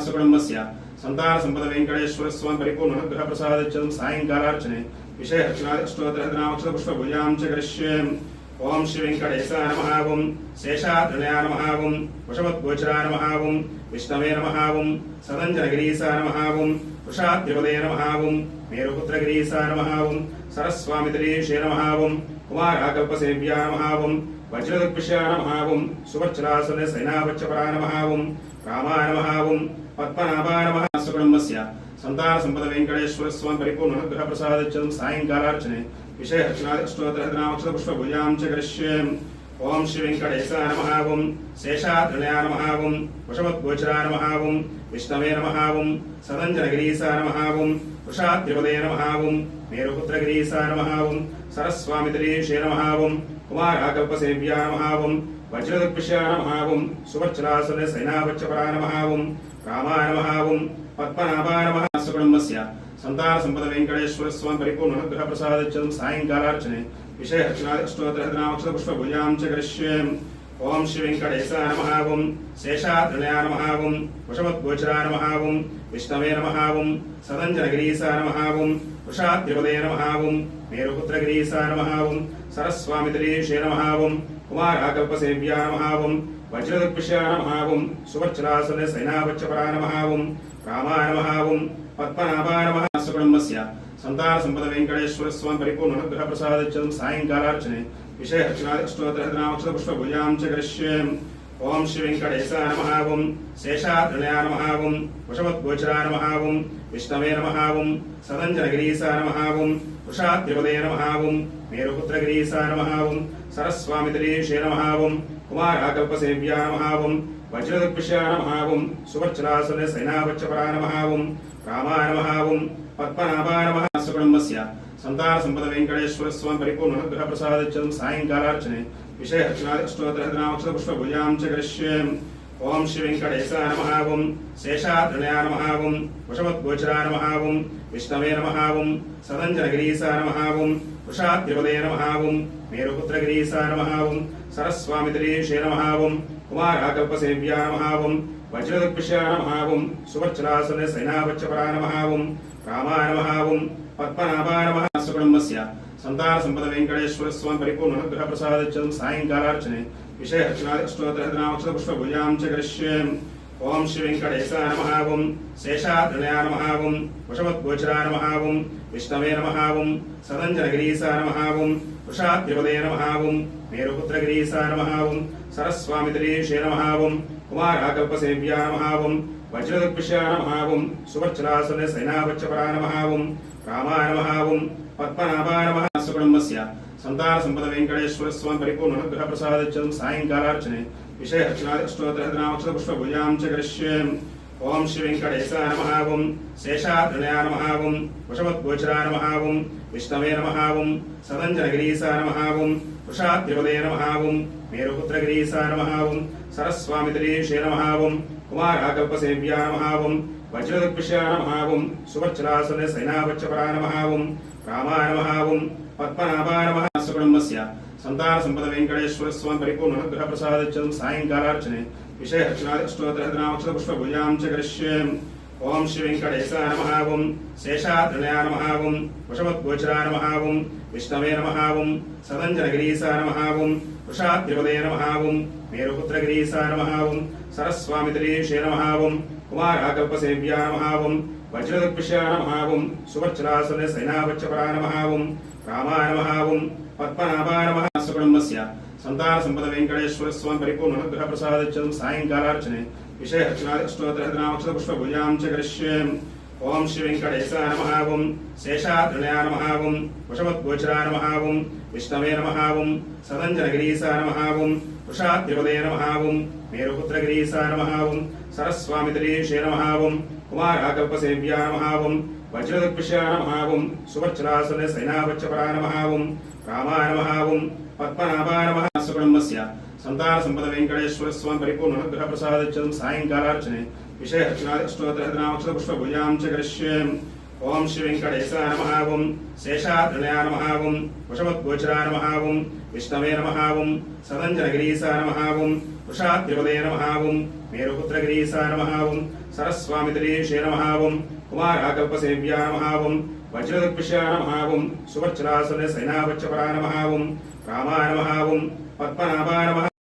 कुटुंबस्य संतान संपद वेंकटेश्वर स्वामी परिपूर्ण अनुग्रह प्रसादच्यं सायंकालार्चने विषय अर्चनादि अष्टोत्तरनामक्षर पुष्पपूजां च करिष्ये। ओम श्री वेंकटेशाय नमः। ओम शेषाद्रण्याय नमः। ओम वशवद्गोचराय नमः। ओम विष्णवे नमः। ओम सदञ्जनगिरीशाय नमः। ओम वृषाद्रिपदे नमः। ओम मेरुपुत्रगिरीशाय नमः। ओम सरस्वामितरीशे नमः। ओम कुमाराकल्पसेव्याय नमः। ओम वज्रदुर्पिशाय नमः। ओम सुवर्चलासने सैनावच्चपराय नमः। ओम रामाय नमः। ओम पद्मनाभाय नमः। कुटुंबस्य संतान संपद वेंकटेश्वर स्वामी परिपूर्ण अनुग्रह प्रसादच्यं सायंकालार्चने विषय अर्चनादि अष्टोत्तरनामक्षर पुष्पपूजां च करिष्ये। ओम श्री वेंकटेशाय नमः। ओम शेषाद्रण्याय नमः। ओम वशवद्गोचराय नमः। ओम विष्णवे नमः। ओम सदञ्जनगिरीशाय नमः। ओम वृषाद्रिपदे नमः। ओम मेरुपुत्रगिरीशाय नमः। ओम सरस्वामितरीशे नमः। ओम कुमाराकल्पसेव्याय नमः। ओम वज्रदुर्पिशाय नमः। ओम सुवर्चलासने सैनावच्चपराय नमः। ओम रामाय नमः। ओम पद्मनाभाय नमः। कुटुंबस्य संतान संपद वेंकटेश्वर स्वामी परिपूर्ण अनुग्रह प्रसादच्यं सायंकालार्चने विषय अर्चनादि अष्टोत्तरनामक्षर पुष्पपूजां च करिष्ये। ओम श्री वेंकटेशाय नमः। ओम शेषाद्रण्याय नमः। ओम वशवद्गोचराय नमः। ओम विष्णवे नमः। ओम सदञ्जनगिरीशाय नमः। ओम वृषाद्रिपदे नमः। ओम मेरुपुत्रगिरीशाय नमः। ओम सरस्वामितरीशे नमः। ओम कुमाराकल्पसेव्याय नमः। ओम वज्रदुर्पिशाय नमः। ओम सुवर्चलासने सैनावच्चपराय नमः। ओम रामाय नमः। ओम पद्मनाभाय नमः। कुटुंबस्य संतान संपद वेंकटेश्वर स्वामी परिपूर्ण अनुग्रह प्रसादच्यं सायंकालार्चने विषय अर्चनादि अष्टोत्तरनामक्षर पुष्पपूजां च करिष्ये। ओम श्री वेंकटेशाय नमः। ओम शेषाद्रण्याय नमः। ओम वशवद्गोचराय नमः। ओम विष्णवे नमः। ओम सदञ्जनगिरीशाय नमः। ओम वृषाद्रिपदे नमः। ओम मेरुपुत्रगिरीशाय नमः। ओम सरस्वामितरीशे नमः। ओम कुमाराकल्पसेव्याय नमः। ओम वज्रदुर्पिशाय नमः। ओम सुवर्चलासने सैनावच्चपराय नमः। ओम रामाय नमः। ओम पद्मनाभाय नमः। कुटुंबस्य संतान संपद वेंकटेश्वर स्वामी परिपूर्ण अनुग्रह प्रसादच्यं सायंकालार्चने विषय अर्चनादि अष्टोत्तरनामक्षर पुष्पपूजां च करिष्ये। ओम श्री वेंकटेशाय नमः। ओम शेषाद्रण्याय नमः। ओम वशवद्गोचराय नमः। ओम विष्णवे नमः। ओम सदञ्जनगिरीशाय नमः। ओम वृषाद्रिपदे नमः। ओम मेरुपुत्रगिरीशाय नमः। ओम सरस्वामितरीशे नमः। ओम कुमाराकल्पसेव्याय नमः। ओम वज्रदुर्पिशाय नमः। ओम सुवर्चलासने सैनावच्चपराय नमः। ओम रामाय नमः। ओम पद्मनाभाय नमः। कुटुंबस्य संतान संपद वेंकटेश्वर स्वामी परिपूर्ण अनुग्रह प्रसादच्यं सायंकालार्चने विषय अर्चनादि अष्टोत्तरनामक्षर पुष्पपूजां च करिष्ये। ओम श्री वेंकटेशाय नमः। ओम शेषाद्रण्याय नमः। ओम वशवद्गोचराय नमः। ओम विष्णवे नमः। ओम सदञ्जनगिरीशाय नमः। ओम वृषाद्रिपदे नमः। ओम मेरुपुत्रगिरीशाय नमः। ओम सरस्वामितरीशे नमः। ओम कुमाराकल्पसेव्याय नमः। ओम वज्रदुर्पिशाय नमः। ओम सुवर्चलासने सैनावच्चपराय नमः। ओम रामाय नमः। ओम पद्मनाभाय नमः। कुटुंबस्य संतान संपद वेंकटेश्वर स्वामी परिपूर्ण अनुग्रह प्रसादच्यं सायंकालार्चने विषय अर्चनादि अष्टोत्तरनामक्षर पुष्पपूजां च करिष्ये। ओम श्री वेंकटेशाय नमः। ओम शेषाद्रण्याय नमः। ओम वशवद्गोचराय नमः। ओम विष्णवे नमः। ओम सदञ्जनगिरीशाय नमः। ओम वृषाद्रिपदे नमः। ओम मेरुपुत्रगिरीशाय नमः। ओम सरस्वामितरीशे नमः। ओम कुमाराकल्पसेव्याय नमः। ओम वज्रदुर्पिशाय नमः। ओम सुवर्चलासने सैनावच्चपराय नमः। ओम रामाय नमः। ओम पद्मनाभाय नमः। कुटुंबस्य संतान संपद वेंकटेश्वर स्वामी परिपूर्ण अनुग्रह प्रसादच्यं सायंकालार्चने विषय अर्चनादि अष्टोत्तरनामक्षर पुष्पपूजां च करिष्ये। ओम श्री वेंकटेशाय नमः। ओम शेषाद्रण्याय नमः। ओम वशवद्गोचराय नमः। ओम विष्णवे नमः। ओम सदञ्जनगिरीशाय नमः। ओम वृषाद्रिपदे नमः। ओम मेरुपुत्रगिरीशाय नमः। ओम सरस्वामितरीशे नमः। ओम कुमाराकल्पसेव्याय नमः। ओम वज्रदुर्पिशाय नमः। ओम सुवर्चलासने सैनावच्चपराय नमः। ओम रामाय नमः। ओम पद्मनाभाय नमः। कुटुंबस्य संतान संपद वेंकटेश्वर स्वामी परिपूर्ण अनुग्रह प्रसादच्यं सायंकालार्चने विषय अर्चनादि अष्टोत्तरनामक्षर पुष्पपूजां च करिष्ये। ओम श्री वेंकटेशाय नमः। ओम शेषाद्रण्याय नमः। ओम वशवद्गोचराय नमः। ओम विष्णवे नमः। ओम सदञ्जनगिरीशाय नमः। ओम वृषाद्रिपदे नमः। ओम मेरुपुत्रगिरीशाय नमः। ओम सरस्वामितरीशे नमः। ओम कुमाराकल्पसेव्याय नमः। ओम वज्रदुर्पिशाय नमः। ओम सुवर्चलासने सैनावच्चपराय नमः। ओम रामाय नमः। ओम पद्मनाभाय नमः। कुटुंबस्य संतान संपद वेंकटेश्वर स्वामी परिपूर्ण अनुग्रह प्रसादच्यं सायंकालार्चने विषय अर्चनादि अष्टोत्तरनामक्षर पुष्पपूजां च करिष्ये। ओम श्री वेंकटेशाय नमः। ओम शेषाद्रण्याय नमः। ओम वशवद्गोचराय नमः। ओम विष्णवे नमः। ओम सदञ्जनगिरीशाय नमः। ओम वृषाद्रिपदे नमः। ओम मेरुपुत्रगिरीशाय नमः। ओम सरस्वामितरीशे नमः ओं कुमाराकल्पसेव्या नमः ओं वज्रदग्विषया नमः ओं सुवर्चलासन सेनावच्चपरा नमः ओं रामाय नमः ओं पद्मनाभाय नमः